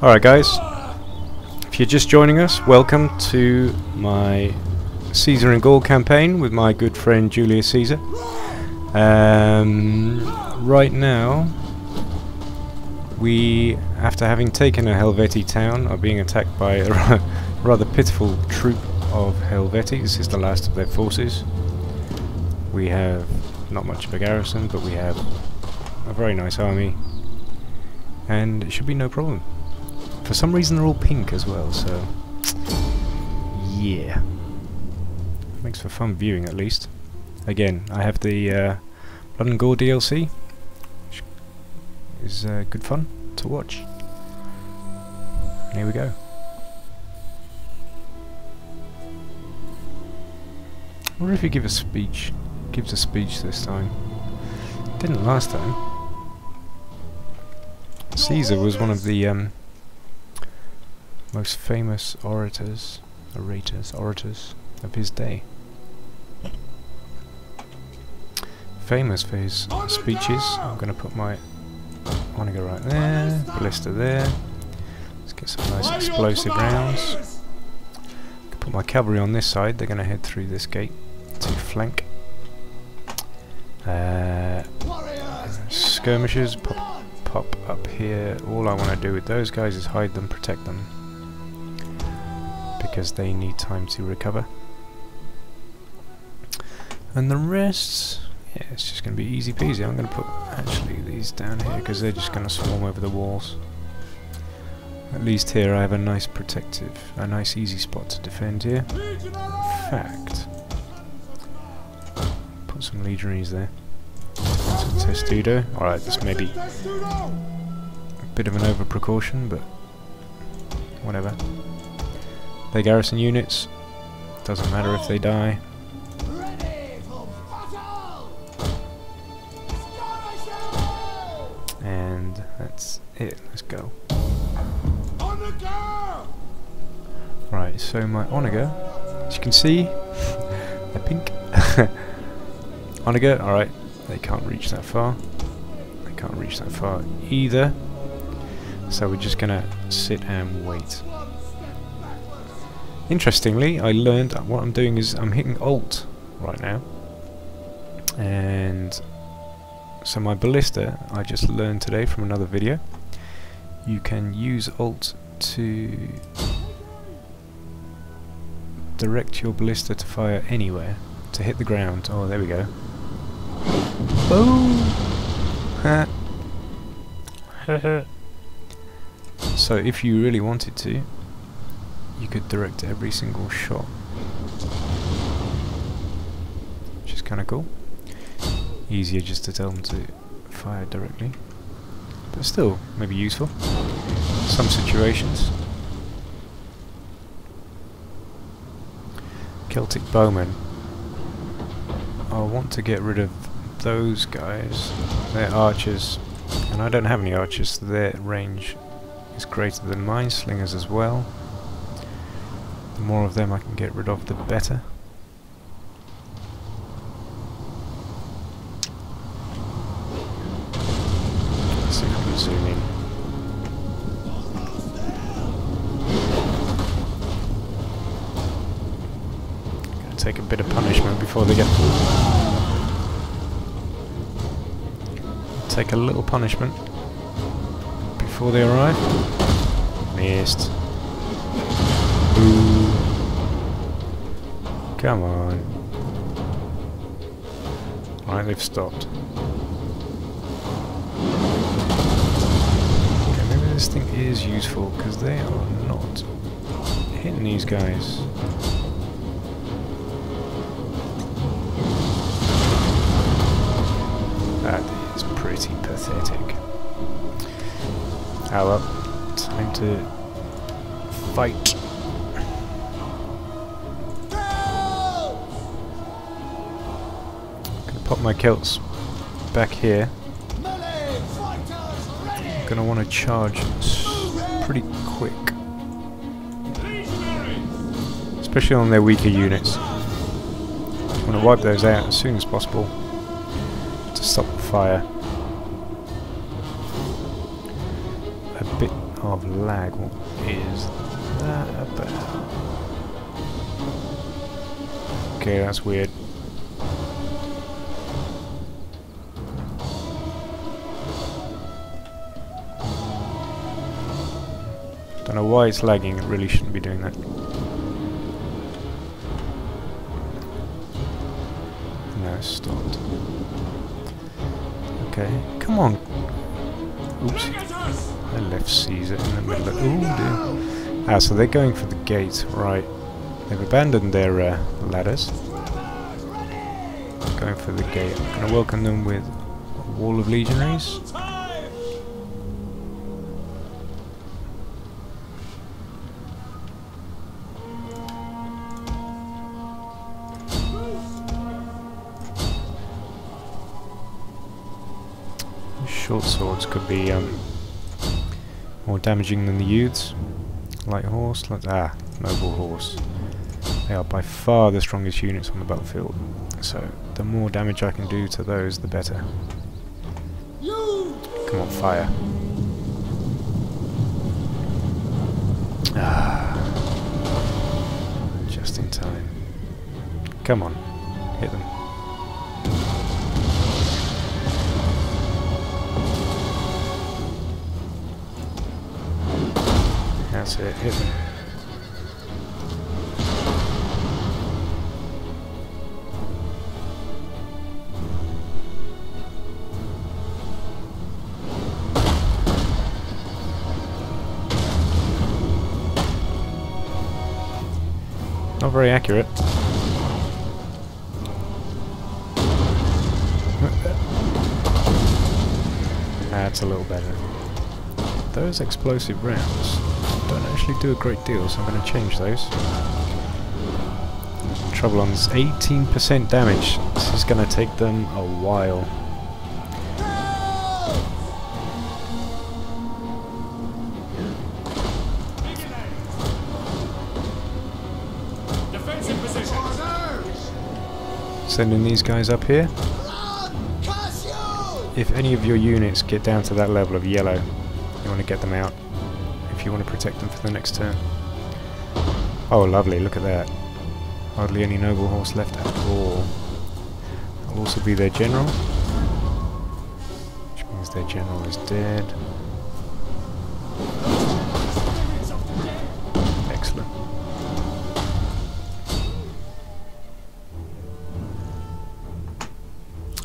Alright guys, if you're just joining us, welcome to my Caesar and Gaul campaign with my good friend Julius Caesar. Right now, we, after having taken a Helvetii town, are being attacked by a rather pitiful troop of Helvetii. This is the last of their forces. We have not much of a garrison, but we have a very nice army, and it should be no problem. For some reason they're all pink as well, so yeah, makes for fun viewing at least. Again, I have the Blood Gore DLC, which is good fun to watch. And here we go. I wonder if he gives a speech this time. Didn't last time. Caesar was one of the most famous orators of his day. Famous for his speeches. I'm going to put my onager right there, ballista there. Let's get some nice explosive rounds. Put my cavalry on this side. They're going to head through this gate to flank. Skirmishers pop up here. All I want to do with those guys is hide them, protect them, because they need time to recover. And the rest, yeah, it's just going to be easy peasy. I'm going to put actually these down here because they're just going to swarm over the walls. At least here I have a nice nice easy spot to defend here. In fact, put some legionaries there. Some testudo. Alright, this may be a bit of an over precaution, but whatever. They garrison units, doesn't matter if they die. And that's it, let's go. Right, so my onager, as you can see, they're pink. Onager, alright, they can't reach that far. They can't reach that far either. So we're just gonna sit and wait. Interestingly, I learned what I'm doing is I'm hitting Alt right now, and so my ballista, I just learned today from another video, you can use Alt to direct your ballista to fire anywhere, to hit the ground. Oh, there we go. Boom! So if you really wanted to, you could direct every single shot, which is kind of cool. Easier just to tell them to fire directly, but still maybe useful in some situations. Celtic bowmen. I want to get rid of those guys. They're archers, and I don't have any archers, so their range is greater than mine. Slingers as well. The more of them I can get rid of, the better. Let's see if we can zoom in. Gonna take a bit of punishment before they get. Take a little punishment before they arrive. Missed. Ooh. Come on. Alright, they've stopped. Okay, maybe this thing is useful because they are not hitting these guys. That is pretty pathetic. Ah well, time to fight. Pop my Celts back here. I'm gonna want to charge pretty quick, especially on their weaker units. I'm gonna wipe those out as soon as possible to stop the fire. of lag. What is that about? Okay, that's weird. Don't know why it's lagging, it really shouldn't be doing that. No, it's stopped. Okay, come on. Oops. I left Caesar in the middle of... Ooh, dear. Ah, so they're going for the gate, right. They've abandoned their ladders. Going for the gate. I'm going to welcome them with a wall of legionaries. Short swords could be more damaging than the youths. Light horse, noble horse. They are by far the strongest units on the battlefield. So the more damage I can do to those, the better. Come on, fire. Ah, just in time. Come on, hit them. That's it, hit them. Not very accurate. That's a little better. Those explosive rounds don't actually do a great deal, so I'm going to change those. Trouble on this, 18% damage. This is going to take them a while. Sending these guys up here. If any of your units get down to that level of yellow, you want to get them out if you want to protect them for the next turn. Oh lovely, look at that. Hardly any noble horse left at all. That'll also be their general, which means their general is dead. Excellent.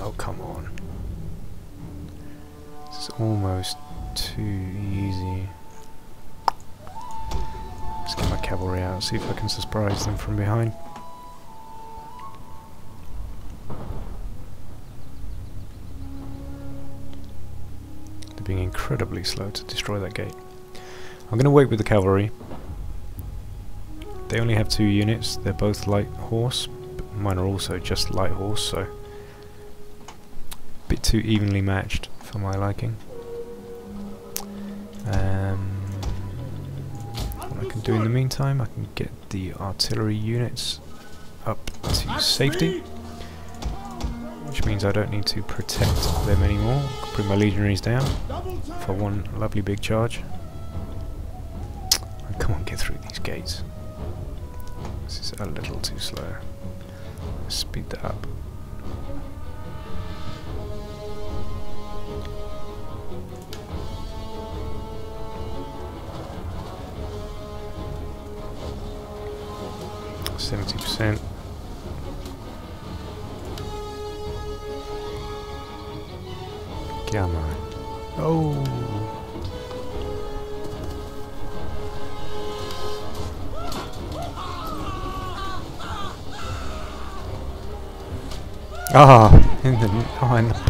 Oh come on. This is almost too easy. Let's get my cavalry out, see if I can surprise them from behind. They're being incredibly slow to destroy that gate. I'm going to wait with the cavalry. They only have 2 units, they're both light horse, but mine are also just light horse, so a bit too evenly matched for my liking. What I can do in the meantime, I can get the artillery units up to safety, which means I don't need to protect them anymore. I can bring my legionaries down for one lovely big charge. Oh, come on, get through these gates. This is a little too slow. Let's speed that up. %. Come on. Oh. Ah, in the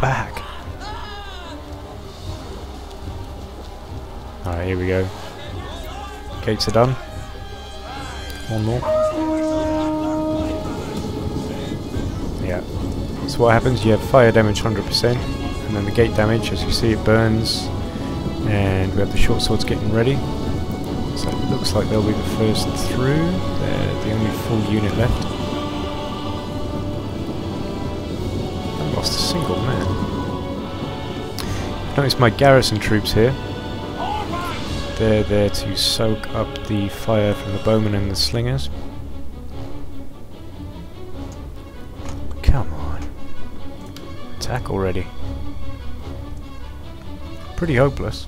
back. Alright, here we go. Gates are done. One more. Yeah. So what happens, you have fire damage 100%, and then the gate damage, as you see, it burns, and we have the short swords getting ready. So it looks like they'll be the first through. They're the only full unit left. I've lost a single man. Notice my garrison troops here. They're there to soak up the fire from the bowmen and the slingers. Come on. Attack already. Pretty hopeless.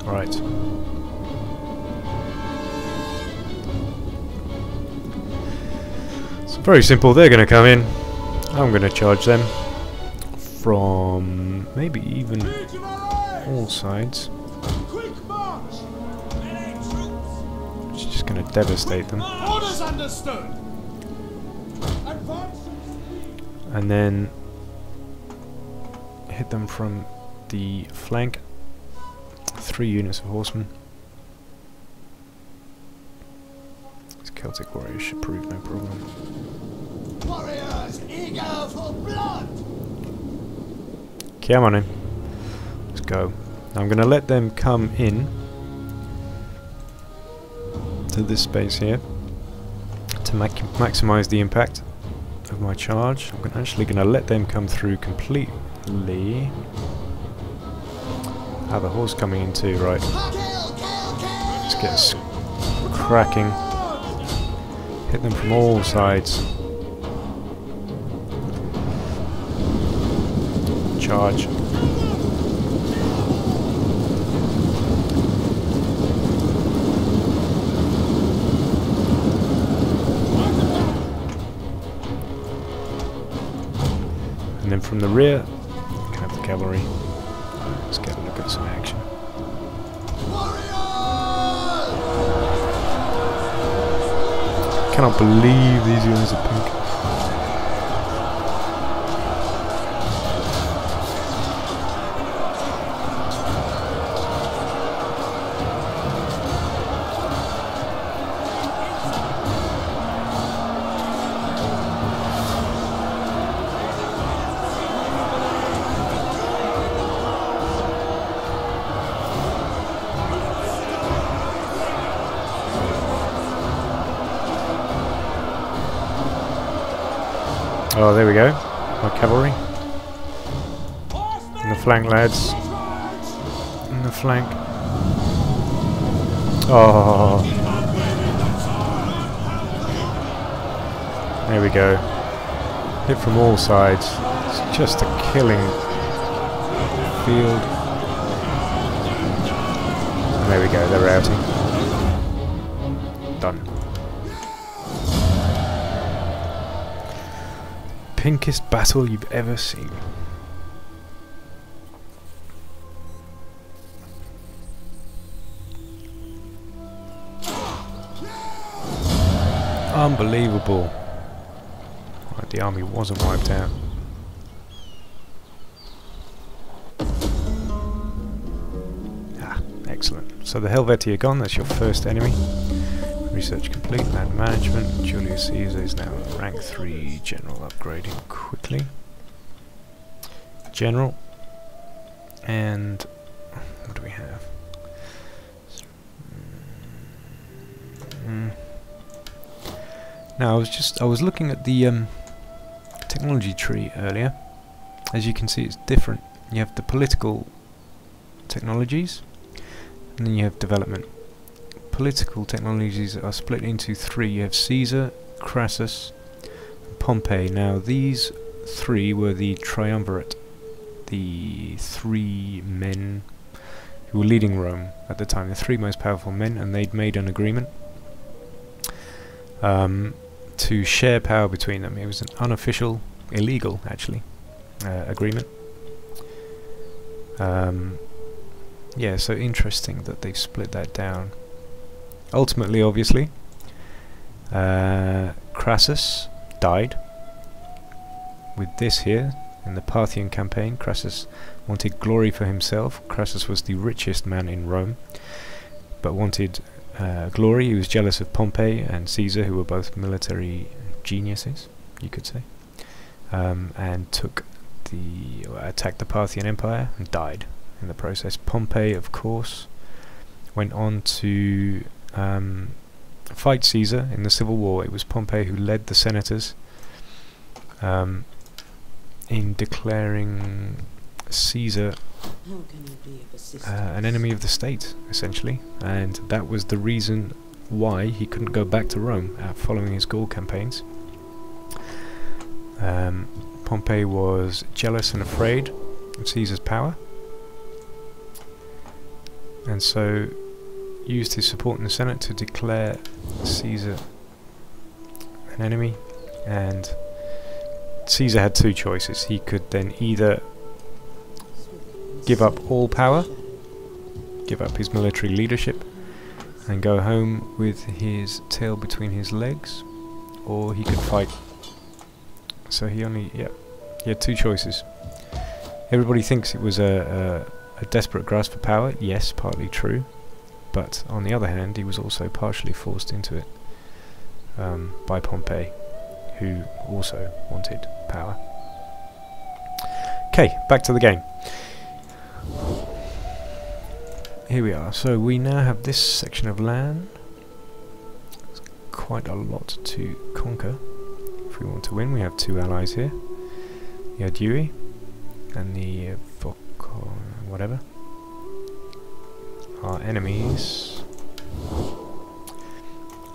Right. It's very simple. They're going to come in. I'm going to charge them from maybe even all sides. It's just going to devastate them. Orders understood. And then hit them from the flank. 3 units of horsemen. These Celtic warriors should prove no problem. Warriors eager for blood. Come on in. Let's go. Now I'm going to let them come in to this space here to maximize the impact of my charge. I'm actually going to let them come through completely. Ah, the horse coming in too, right. Let's get us cracking. Hit them from all sides. Charge. And then from the rear, you can have the cavalry. Let's get a look at some action. Cannot believe these units are pink. Oh, there we go. My cavalry. In the flank, lads. In the flank. Oh. There we go. Hit from all sides. It's just a killing field. And there we go, they're routing. Done. Pinkest battle you've ever seen. Unbelievable. Right, the army wasn't wiped out. Ah, excellent. So the Helvetii are gone, that's your first enemy. Research complete, land management. Julius Caesar is now rank 3 general, upgrading quickly. General. And what do we have? Now I was looking at the technology tree earlier. As you can see, it's different. You have the political technologies, and then you have development. Political technologies are split into 3. You have Caesar, Crassus, and Pompey. Now these 3 were the triumvirate, the 3 men who were leading Rome at the time, the 3 most powerful men, and they'd made an agreement to share power between them. It was an unofficial, illegal actually, agreement. Yeah, so interesting that they've split that down. Ultimately, obviously, Crassus died. With this here, in the Parthian campaign, Crassus wanted glory for himself. Crassus was the richest man in Rome, but wanted glory. He was jealous of Pompey and Caesar, who were both military geniuses, you could say, and attacked the Parthian Empire and died in the process. Pompey, of course, went on to fight Caesar in the civil war. It was Pompey who led the senators in declaring Caesar an enemy of the state, essentially, and that was the reason why he couldn't go back to Rome following his Gaul campaigns. Pompey was jealous and afraid of Caesar's power, and so used his support in the Senate to declare Caesar an enemy. And Caesar had two choices. He could then either give up all power, give up his military leadership, and go home with his tail between his legs, or he could fight. So he had two choices. Everybody thinks it was a desperate grasp for power. Yes, partly true, but on the other hand, he was also partially forced into it by Pompey, who also wanted power. Okay, back to the game. Here we are. So we now have this section of land. It's quite a lot to conquer if we want to win. We have two allies here, the Adui and the whatever. Our enemies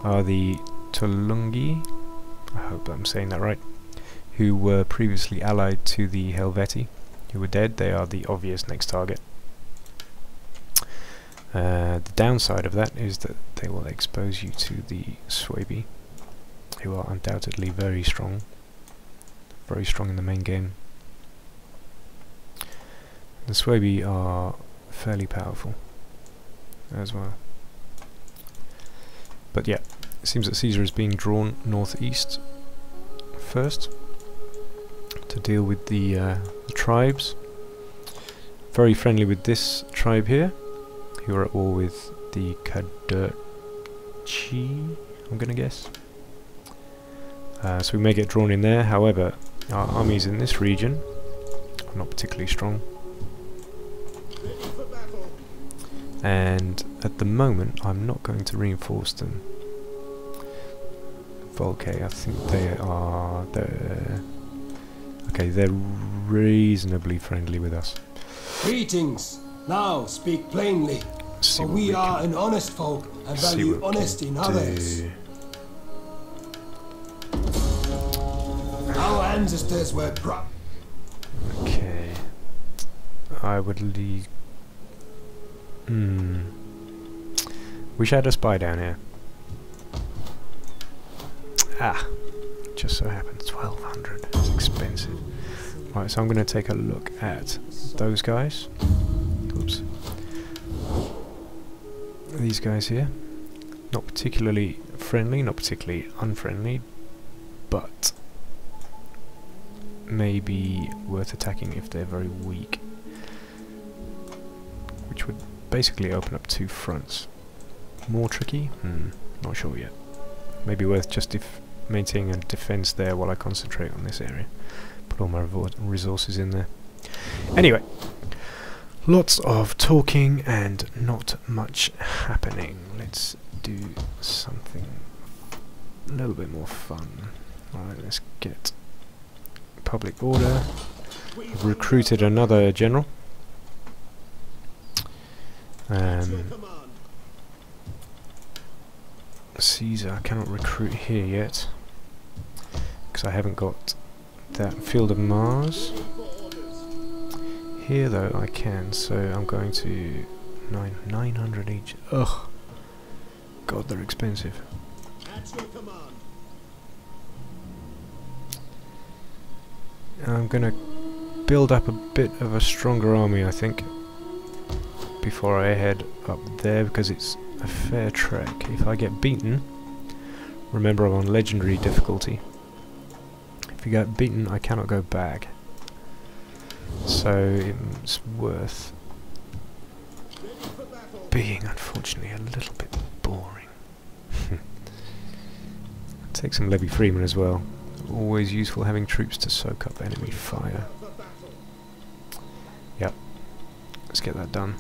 are the Tulungi, I hope I'm saying that right, who were previously allied to the Helvetii, who were dead. They are the obvious next target. The downside of that is that they will expose you to the Suebi, who are undoubtedly very strong in the main game. The Suebi are fairly powerful as well. But yeah, it seems that Caesar is being drawn northeast first to deal with the tribes. Very friendly with this tribe here, who are at war with the Cadurci, I'm gonna guess. So we may get drawn in there. However, our armies in this region are not particularly strong, and at the moment I'm not going to reinforce them. Volcae, I think they're reasonably friendly with us. Greetings. Now speak plainly, for we are an honest folk and value honesty in others. Our ancestors were Okay. I would leave. Wish I had a spy down here. Ah, just so happens 1200. That's expensive. Right, so I'm going to take a look at those guys. Oops. These guys here. Not particularly friendly, not particularly unfriendly, but maybe worth attacking if they're very weak. Which would basically open up two fronts. More tricky? Not sure yet. Maybe worth just maintaining a defense there while I concentrate on this area. Put all my resources in there. Anyway, lots of talking and not much happening. Let's do something a little bit more fun. Alright, let's get public order. I've recruited another general. Caesar, I cannot recruit here yet because I haven't got that Field of Mars. Here though I can, so I'm going to 900 each. Ugh, God, they're expensive. I'm gonna build up a bit of a stronger army, I think, before I head up there, because it's a fair trek. If I get beaten, remember I'm on legendary difficulty. If you get beaten, I cannot go back. So it's worth being, unfortunately, a little bit boring. Take some levy freemen as well. Always useful having troops to soak up enemy fire. Yep. Let's get that done.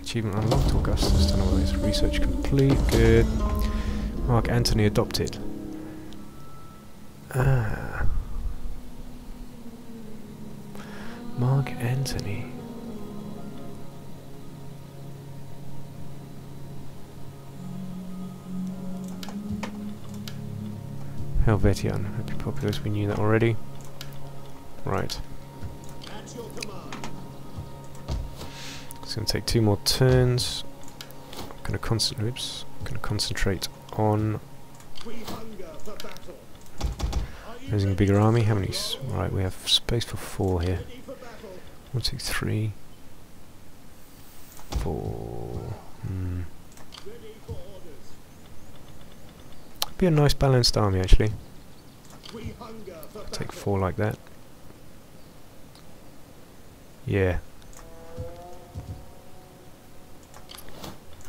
Achievement unlocked, Augustus. Don't know whether it's research complete. Good. Mark Antony adopted. Ah. Mark Antony. Helvetian, happy populace, we knew that already. Right. It's going to take 2 more turns. I'm going to concentrate on raising a bigger army. How many? Right, we have space for 4 here. 1, 2, 3, 4. Be a nice balanced army actually. Take 4 like that. Yeah.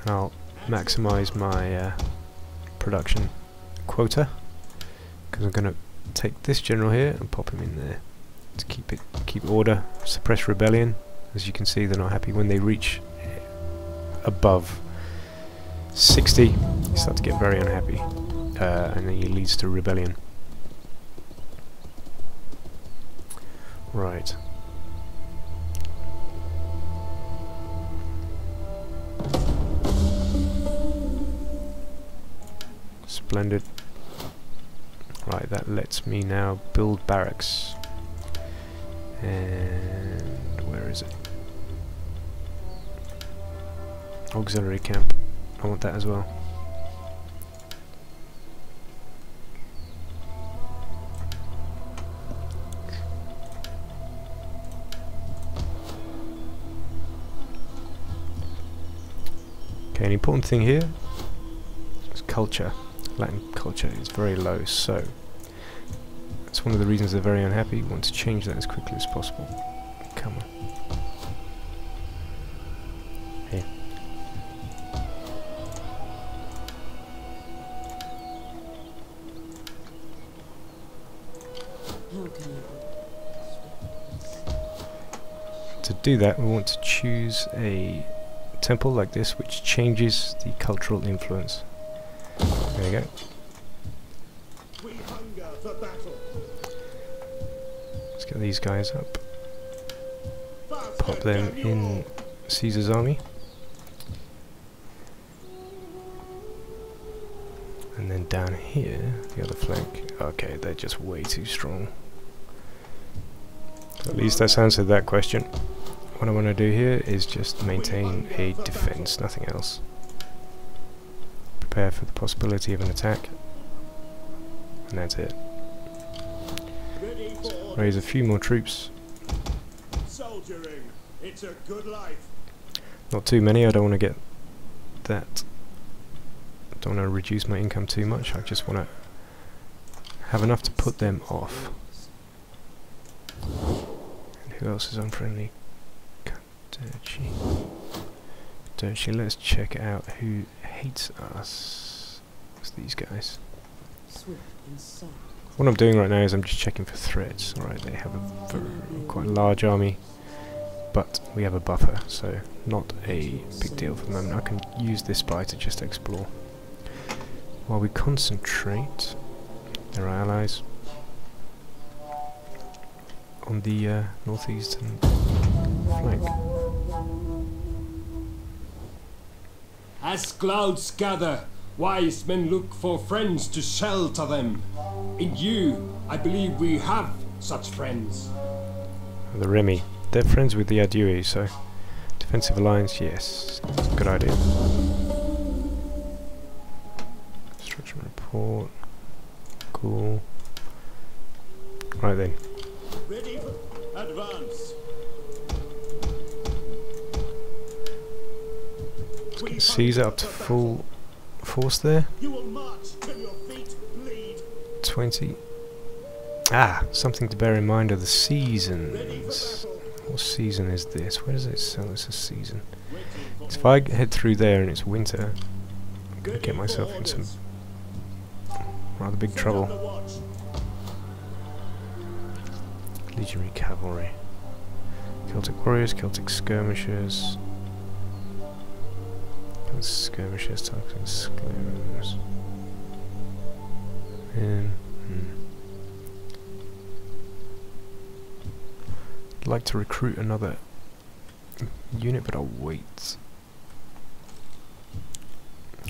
And I'll maximise my production quota, because I'm going to take this general here and pop him in there to keep order, suppress rebellion. As you can see, they're not happy when they reach above 60. You start to get very unhappy, and then it leads to rebellion. Right. Splendid. Right, that lets me now build barracks. And where is it? Auxiliary camp. I want that as well. Okay, an important thing here is culture. Latin culture is very low, so that's one of the reasons they're very unhappy. Want to change that as quickly as possible. Come on. Here. To do that, we want to choose a temple like this, which changes the cultural influence. There you go. Let's get these guys up. Pop them in Caesar's army. And then down here, the other flank. Okay, they're just way too strong. So at least that's answered that question. What I want to do here is just maintain a defense, nothing else. Prepare for the possibility of an attack, and that's it. So raise a few more troops. Soldiering, it's a good life. Not too many, I don't want to get that. I don't want to reduce my income too much, I just want to have enough to put them off. And who else is unfriendly? Don't you? Let's check out who hates us. It's these guys. What I'm doing right now is I'm just checking for threats. Alright, they have a quite large army, but we have a buffer, so not a big deal for the moment. I can use this spy to just explore. While we concentrate, there are allies on the northeastern flank. As clouds gather, wise men look for friends to shelter them. In you, I believe we have such friends. The Remi. They're friends with the Adui, so defensive alliance, yes. Good idea. Construction report. Cool. Right then. Ready for advance. Caesar up to full force there. You will march till your feet bleed. 20. Ah, something to bear in mind are the seasons. What season is this? Where does it say this is season? So if I head through there and it's winter, I'm going to get myself in some rather big trouble. Legionary cavalry. Celtic warriors, Celtic skirmishers. Skirmishers, targeting skirmishers. And I'd like to recruit another unit, but I'll wait.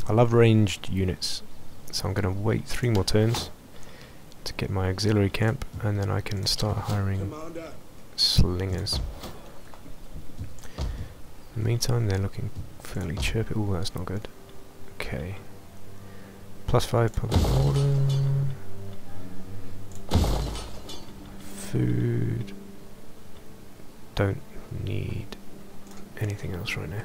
I love ranged units, so I'm going to wait 3 more turns to get my auxiliary camp, and then I can start hiring Commander. slingers. In the meantime, they're looking fairly chirpy. Oh, that's not good. Okay. +5 public order. Food. Don't need anything else right now.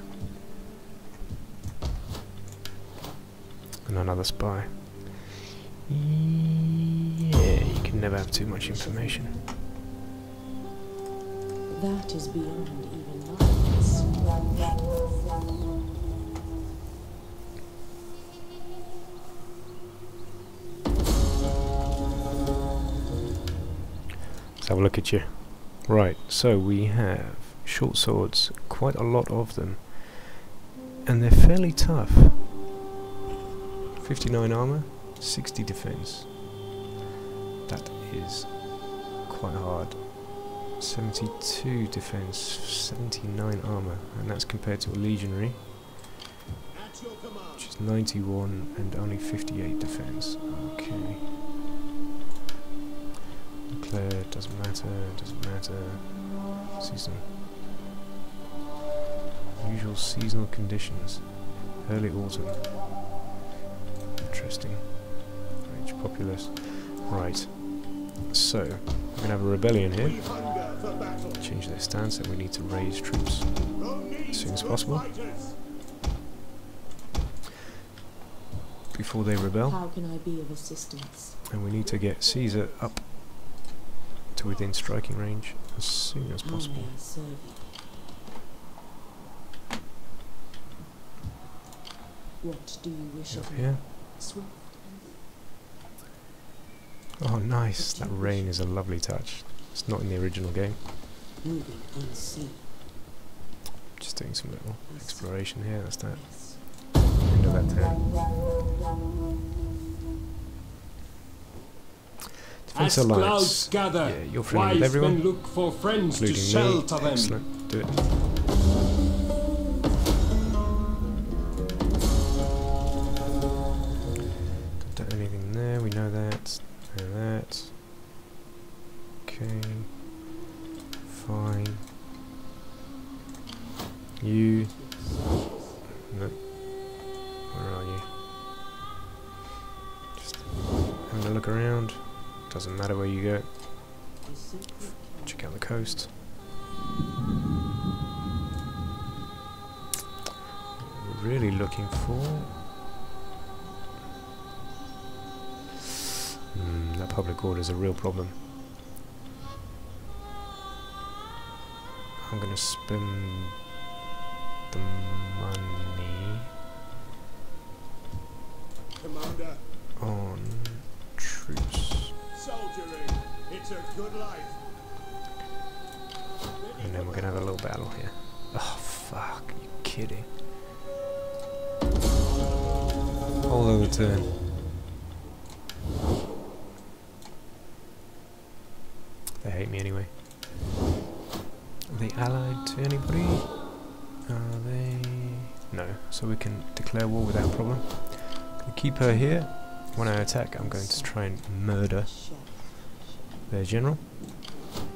And another spy. Yeah, you can never have too much information. That is beyond even minds. Let's have a look at you. Right, so we have short swords, quite a lot of them, and they're fairly tough. 59 armor, 60 defense. That is quite hard. 72 defense, 79 armor, and that's compared to a legionary, At your command. which is 91 and only 58 defense. Okay. Declare, doesn't matter. Season. Usual seasonal conditions. Early autumn. Interesting. Rich populace. Right. So, we're going to have a rebellion here. We hunger for battle. Change their stance, and we need to raise troops Rome needs as soon as good possible fighters. before they rebel. How can I be of assistance? And we need to get Caesar up to within striking range as soon as How possible. may I serve you? What do you wish Up of me? here. Swift. Oh, nice. That rain is a lovely touch. It's not in the original game. Moving unseen. Just doing some little exploration here. That's that. Yes. End of that turn. Defense As alliance. clouds gather, Yeah, you're friendly with wise everyone, men look for friends to including sell me. to them. Excellent. Do it. Don't do anything there. We know that. And that. Okay. Fine. You. No. Where are you? Just having a look around. Doesn't matter where you go. A secret Check out the coast. What we're really looking for. That public order is a real problem. I'm going to spend the money Commander. on troops, Soldiering. It's a good life. and then we're going to have a little battle here. Oh fuck, are you kidding? Whole other turn. They hate me anyway. Are they allied to anybody? Are they? No, so we can declare war without problem. Gonna keep her here. When I attack, I'm going to try and murder chef. their general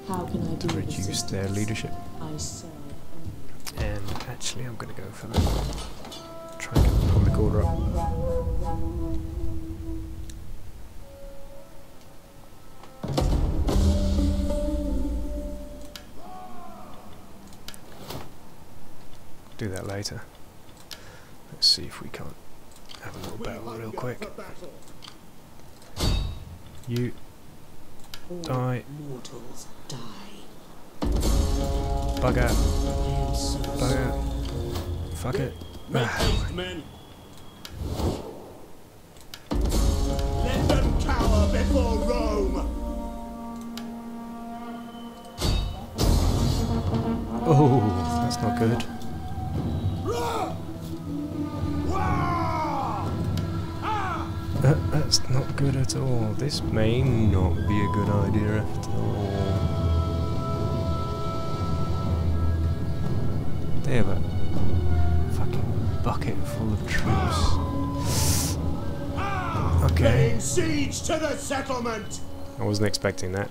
How can I to be of reduce assistance? their leadership. I serve. And actually, I'm going to go for the try and get the public order up. Do that later. Let's see if we can't have a little We battle real hunger quick. for battle. You All die. mortals die. Bug out. I am so Bug sorry. out. Fuck it. Make haste, men. Let them cower before Rome. Oh, that's not good. Rah! Wah! Ah! That's not good at all. This may not be a good idea after all. They have a fucking bucket full of troops. Okay. Laying siege to the settlement! I wasn't expecting that.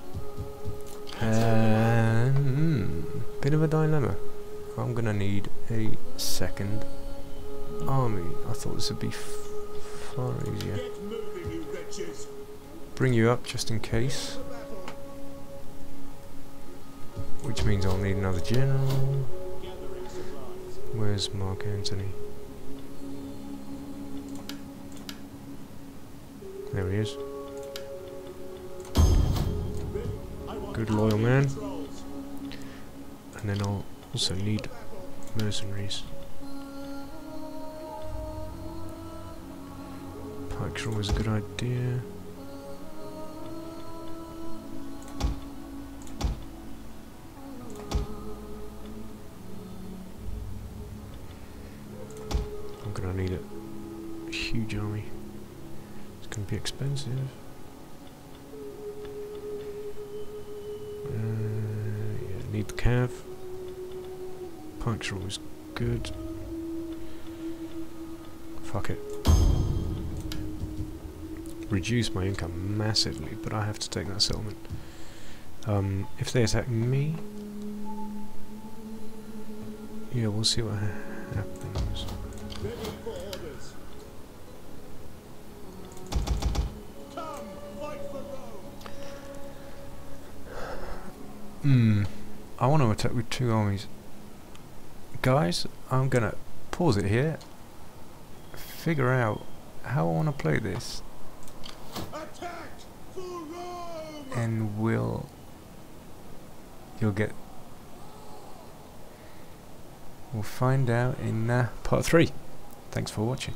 Bit of a dilemma. I'm gonna need a second army. I thought this would be far easier. Get moving, you wretches! Bring you up just in case. Which means I'll need another general. Gathering supplies. Where's Mark Antony? There he is. Good loyal man. And then I'll also need mercenaries. Pikes are always a good idea. I'm gonna need a huge army. It's gonna be expensive. Yeah, need the cav. Pikes are always good. Fuck it. Reduce my income massively, but I have to take that settlement. If they attack me, yeah, we'll see what happens. Ready for orders. Come, fight for Rome! I want to attack with 2 armies. Guys, I'm gonna pause it here, figure out how I want to play this, Attack for Rome! and we'll find out in part 3. Thanks for watching.